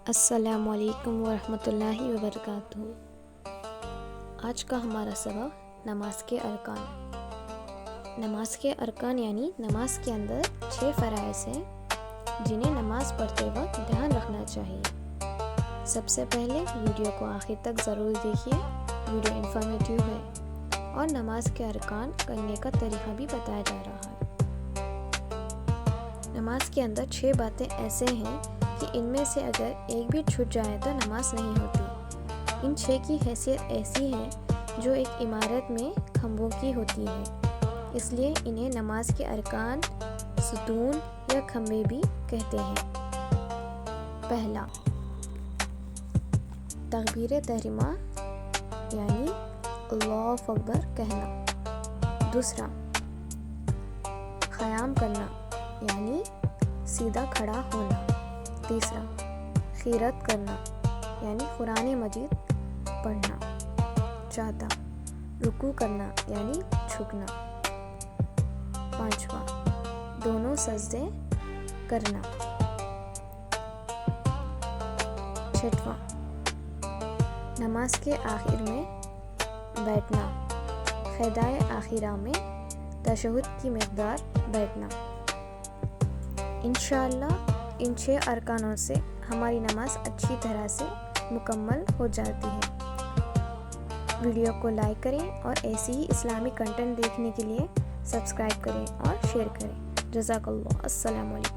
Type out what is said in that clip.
السلام علیکم ورحمۃ اللہ وبرکاتہ۔ آج کا ہمارا سبق نماز کے ارکان۔ نماز کے ارکان یعنی نماز کے اندر 6 فرائض ہیں جنہیں نماز پڑھتے وقت دھیان رکھنا چاہیے۔ سب سے پہلے ویڈیو کو آخر تک ضرور دیکھیے، ویڈیو انفارمیٹیو ہے اور نماز کے ارکان کرنے کا طریقہ بھی بتایا جا رہا ہے۔ نماز کے اندر 6 باتیں ایسے ہیں کہ ان میں سے اگر ایک بھی چھوٹ جائے تو نماز نہیں ہوتی۔ ان 6 کی حیثیت ایسی ہے جو ایک عمارت میں کھمبوں کی ہوتی ہے، اس لیے انہیں نماز کے ارکان، ستون یا کھمبے بھی کہتے ہیں۔ پہلا، تکبیر تحریمہ یعنی اللہ اکبر کہنا۔ دوسرا، قیام کرنا یعنی سیدھا کھڑا ہونا۔ تیسرا، قرات کرنا یعنی قرآن مجید پڑھنا۔ چوتھا، رکوع کرنا یعنی جھکنا۔ پانچواں، دونوں سجدے کرنا۔ چھٹواں، نماز کے آخر میں بیٹھنا، قیدائے آخرہ میں تشہد کی مقدار بیٹھنا۔ انشاءاللہ ان 6 ارکانوں سے ہماری نماز اچھی طرح سے مکمل ہو جاتی ہے۔ ویڈیو کو لائک کریں اور ایسی ہی اسلامی کنٹینٹ دیکھنے کے لیے سبسکرائب کریں اور شیئر کریں۔ جزاک اللہ۔ السلام علیکم۔